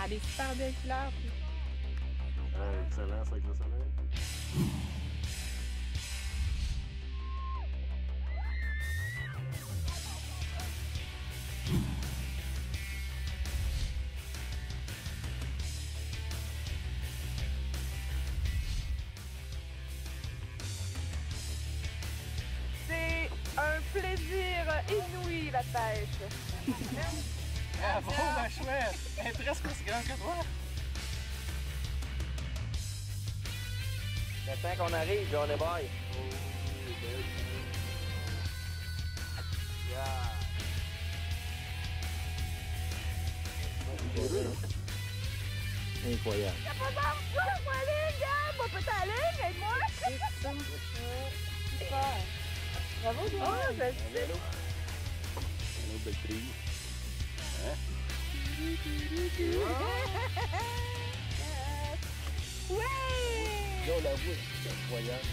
Elle est super belle couleur. Excellent, ça avec le soleil. C'est un plaisir inouï, la pêche. Bravo, ma chouette! Elle est presque aussi grande que toi! C'est temps qu'on arrive, Johnny Boy. Incroyable. Y'a pas d'argent, moi, les gars! Moi, peut aller, aide-moi! Super! Bravo, toi! Oh, je sais! Une autre belle prise. Hein? Ouais! Là, on la voit, c'est incroyable.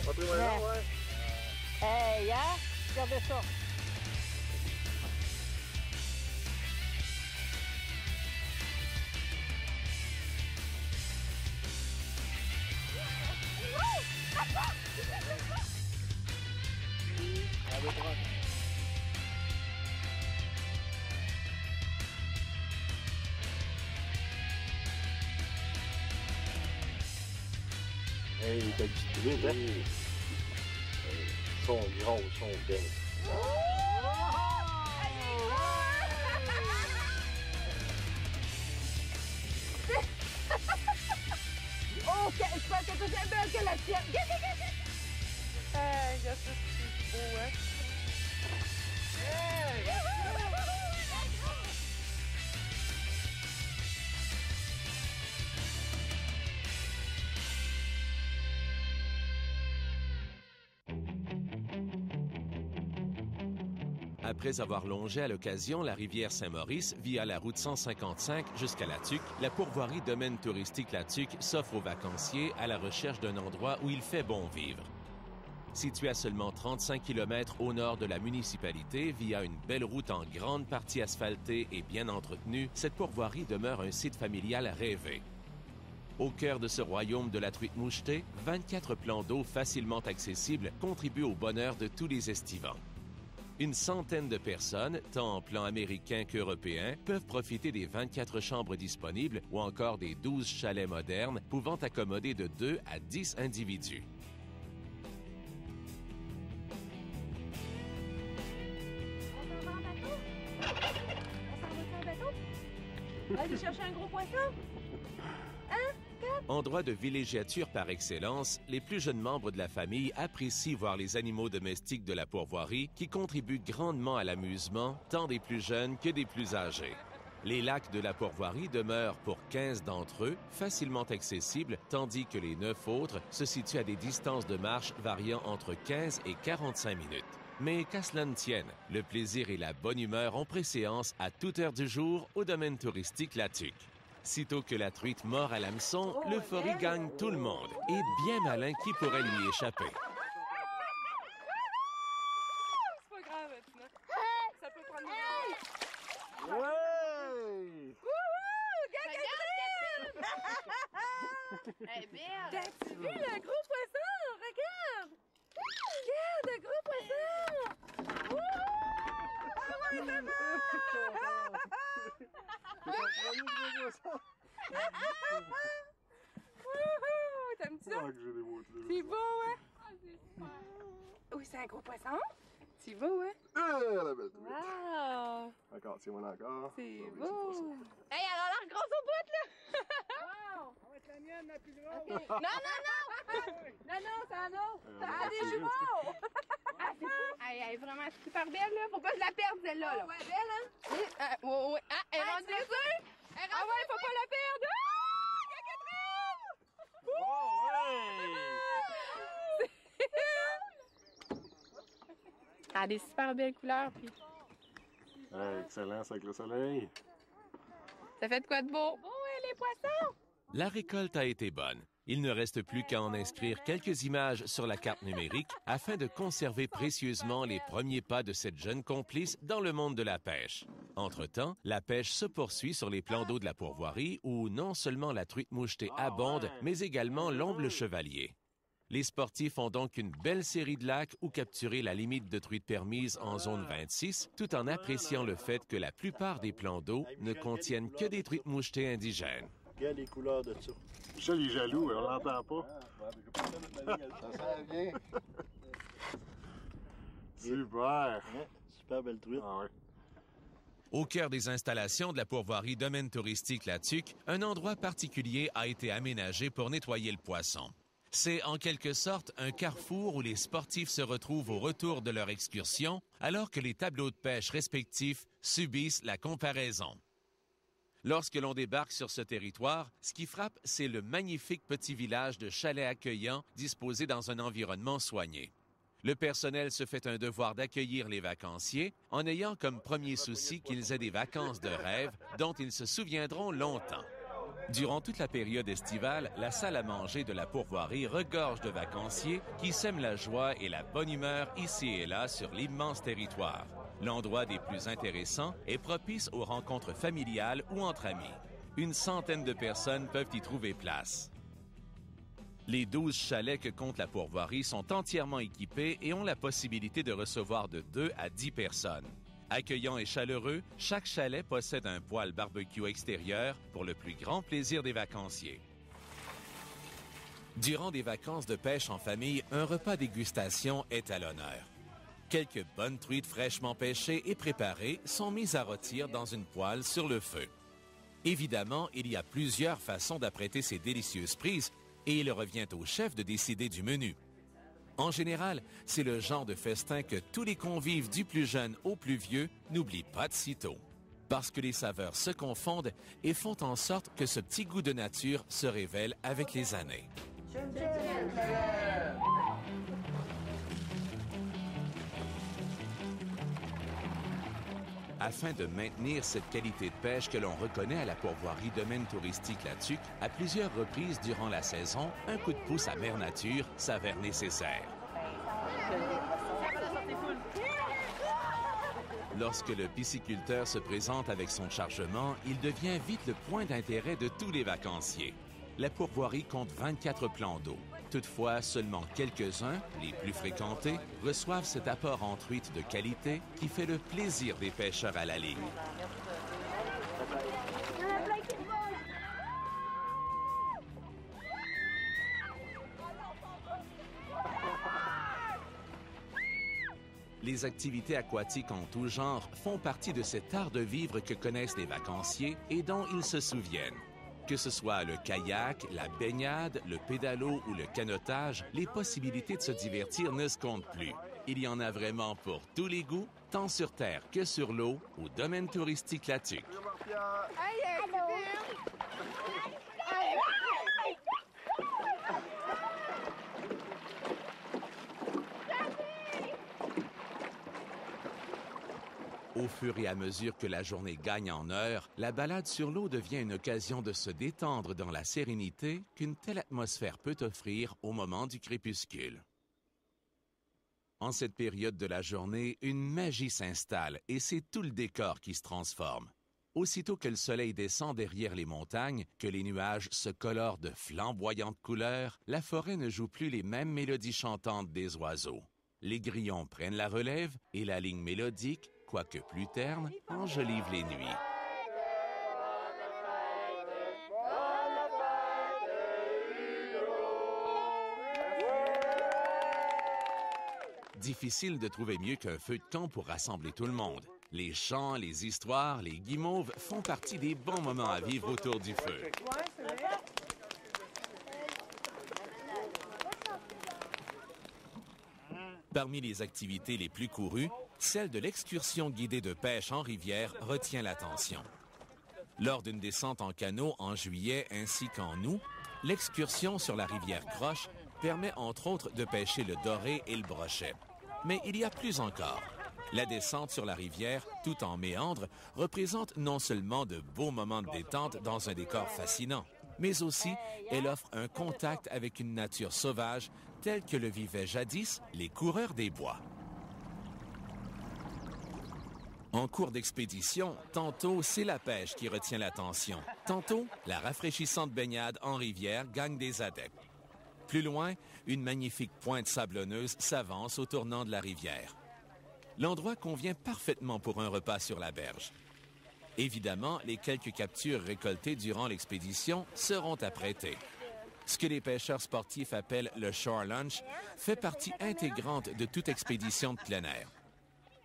Pas pris moins long, ouais. Hey, hein? Regardez ça! Allez, prends. Hey, t'as du truc, hein? Ils sont gros, ils sont belles. Oh, je pense que tu es belle que la tienne! Hey, regarde ça, c'est beau, hein? Après avoir longé à l'occasion la rivière Saint-Maurice via la route 155 jusqu'à La Tuque, la pourvoirie Domaine touristique La Tuque s'offre aux vacanciers à la recherche d'un endroit où il fait bon vivre. Située à seulement 35 km au nord de la municipalité via une belle route en grande partie asphaltée et bien entretenue, cette pourvoirie demeure un site familial rêvé. Au cœur de ce royaume de la truite mouchetée, 24 plans d'eau facilement accessibles contribuent au bonheur de tous les estivants. Une centaine de personnes, tant en plan américain qu'européen, peuvent profiter des 24 chambres disponibles ou encore des 12 chalets modernes pouvant accommoder de 2 à 10 individus. On s'en va en bateau? On s'en va en bateau? Aller chercher un gros poisson? Hein? Endroit de villégiature par excellence, les plus jeunes membres de la famille apprécient voir les animaux domestiques de la pourvoirie qui contribuent grandement à l'amusement, tant des plus jeunes que des plus âgés. Les lacs de la pourvoirie demeurent, pour 15 d'entre eux, facilement accessibles, tandis que les 9 autres se situent à des distances de marche variant entre 15 et 45 minutes. Mais qu'à cela ne tienne, le plaisir et la bonne humeur ont préséance à toute heure du jour au domaine touristique La Tuque. Sitôt que la truite mord à l'hameçon, l'euphorie gagne tout le monde. Et bien malin qui pourrait lui échapper. C'est pas grave, maintenant. Ça peut prendre une Ouais! Wouhou! Elle est belle! T'as-tu vu le gros poisson? Regarde! Regarde, le gros poisson! Wouhou! Ah ouais, ça va! Wouhou! T'aimes-tu ça? Ah, que j'ai des mots, C'est beau, hein? Ah, c'est super! Oui, c'est un gros poisson. C'est beau, hein? la belle truite. Wow! Encore, tiens-moi encore. C'est Ah oui, beau! c'est pas Hey, elle a l'air grosse au bout, là! Wow! Ça va être la mienne, la plus grosse! Okay. Non, non, non! Non, non, c'est un autre! ça. Ah, des jumeaux! Ah, c'est ça! Elle est vraiment super belle, là! Faut pas que je la perde, celle-là, là! Ouais, belle, hein? Oui, ouais, ouais. Ah, elle est Ah, rendue tu veux dessus! Elle est Ah rendue ouais, faut pas la perdre! Ah! Il y a Catherine! Oh, ouais! Elle a des super belles couleurs, puis Excellent, c'est avec le soleil. ça fait de quoi de beau? Bon, les poissons! La récolte a été bonne. Il ne reste plus qu'à en inscrire quelques images sur la carte numérique afin de conserver précieusement les premiers pas de cette jeune complice dans le monde de la pêche. Entre-temps, la pêche se poursuit sur les plans d'eau de la pourvoirie où non seulement la truite mouchetée abonde, mais également l'omble chevalier. Les sportifs ont donc une belle série de lacs où capturer la limite de truite permise en zone 26, tout en appréciant le fait que la plupart des plans d'eau ne contiennent que des truites mouchetées indigènes. Regarde les couleurs de ça. Michel est jaloux, on l'entend pas. Ça sent bien. Super. Super belle truite. Ah ouais. Au cœur des installations de la pourvoirie Domaine touristique La Tuque, un endroit particulier a été aménagé pour nettoyer le poisson. C'est en quelque sorte un carrefour où les sportifs se retrouvent au retour de leur excursion, alors que les tableaux de pêche respectifs subissent la comparaison. Lorsque l'on débarque sur ce territoire, ce qui frappe, c'est le magnifique petit village de chalets accueillants disposé dans un environnement soigné. Le personnel se fait un devoir d'accueillir les vacanciers en ayant comme premier souci qu'ils aient des vacances de rêve dont ils se souviendront longtemps. Durant toute la période estivale, la salle à manger de la pourvoirie regorge de vacanciers qui sèment la joie et la bonne humeur ici et là sur l'immense territoire. L'endroit des plus intéressants est propice aux rencontres familiales ou entre amis. Une centaine de personnes peuvent y trouver place. Les 12 chalets que compte la pourvoirie sont entièrement équipés et ont la possibilité de recevoir de 2 à 10 personnes. Accueillant et chaleureux, chaque chalet possède un poêle barbecue extérieur pour le plus grand plaisir des vacanciers. Durant des vacances de pêche en famille, un repas dégustation est à l'honneur. Quelques bonnes truites fraîchement pêchées et préparées sont mises à rôtir dans une poêle sur le feu. Évidemment, il y a plusieurs façons d'apprêter ces délicieuses prises et il revient au chef de décider du menu. En général, c'est le genre de festin que tous les convives du plus jeune au plus vieux n'oublient pas de sitôt. Parce que les saveurs se confondent et font en sorte que ce petit goût de nature se révèle avec les années. Afin de maintenir cette qualité de pêche que l'on reconnaît à la pourvoirie Domaine touristique La Tuque, à plusieurs reprises durant la saison, un coup de pouce à Mère Nature s'avère nécessaire. Lorsque le pisciculteur se présente avec son chargement, il devient vite le point d'intérêt de tous les vacanciers. La pourvoirie compte 24 plans d'eau. Toutefois, seulement quelques-uns, les plus fréquentés, reçoivent cet apport en truite de qualité qui fait le plaisir des pêcheurs à la ligne. Les activités aquatiques en tout genre font partie de cet art de vivre que connaissent les vacanciers et dont ils se souviennent. Que ce soit le kayak, la baignade, le pédalo ou le canotage, les possibilités de se divertir ne se comptent plus. Il y en a vraiment pour tous les goûts, tant sur terre que sur l'eau, au Domaine touristique La Tuque. Au fur et à mesure que la journée gagne en heures, la balade sur l'eau devient une occasion de se détendre dans la sérénité qu'une telle atmosphère peut offrir au moment du crépuscule. En cette période de la journée, une magie s'installe et c'est tout le décor qui se transforme. Aussitôt que le soleil descend derrière les montagnes, que les nuages se colorent de flamboyantes couleurs, la forêt ne joue plus les mêmes mélodies chantantes des oiseaux. Les grillons prennent la relève et la ligne mélodique, quoique plus terne, enjolive les nuits. Difficile de trouver mieux qu'un feu de camp pour rassembler tout le monde. Les chants, les histoires, les guimauves font partie des bons moments à vivre autour du feu. Parmi les activités les plus courues, celle de l'excursion guidée de pêche en rivière retient l'attention. Lors d'une descente en canot en juillet ainsi qu'en août, l'excursion sur la rivière Croche permet entre autres de pêcher le doré et le brochet. Mais il y a plus encore. La descente sur la rivière, tout en méandre, représente non seulement de beaux moments de détente dans un décor fascinant, mais aussi elle offre un contact avec une nature sauvage telle que le vivaient jadis les coureurs des bois. En cours d'expédition, tantôt c'est la pêche qui retient l'attention, tantôt la rafraîchissante baignade en rivière gagne des adeptes. Plus loin, une magnifique pointe sablonneuse s'avance au tournant de la rivière. L'endroit convient parfaitement pour un repas sur la berge. Évidemment, les quelques captures récoltées durant l'expédition seront apprêtées. Ce que les pêcheurs sportifs appellent le shore lunch fait partie intégrante de toute expédition de plein air.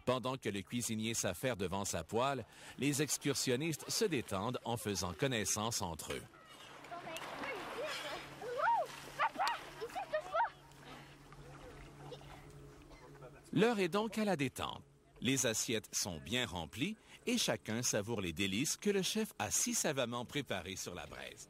Pendant que le cuisinier s'affaire devant sa poêle, les excursionnistes se détendent en faisant connaissance entre eux. L'heure est donc à la détente. Les assiettes sont bien remplies et chacun savoure les délices que le chef a si savamment préparées sur la braise.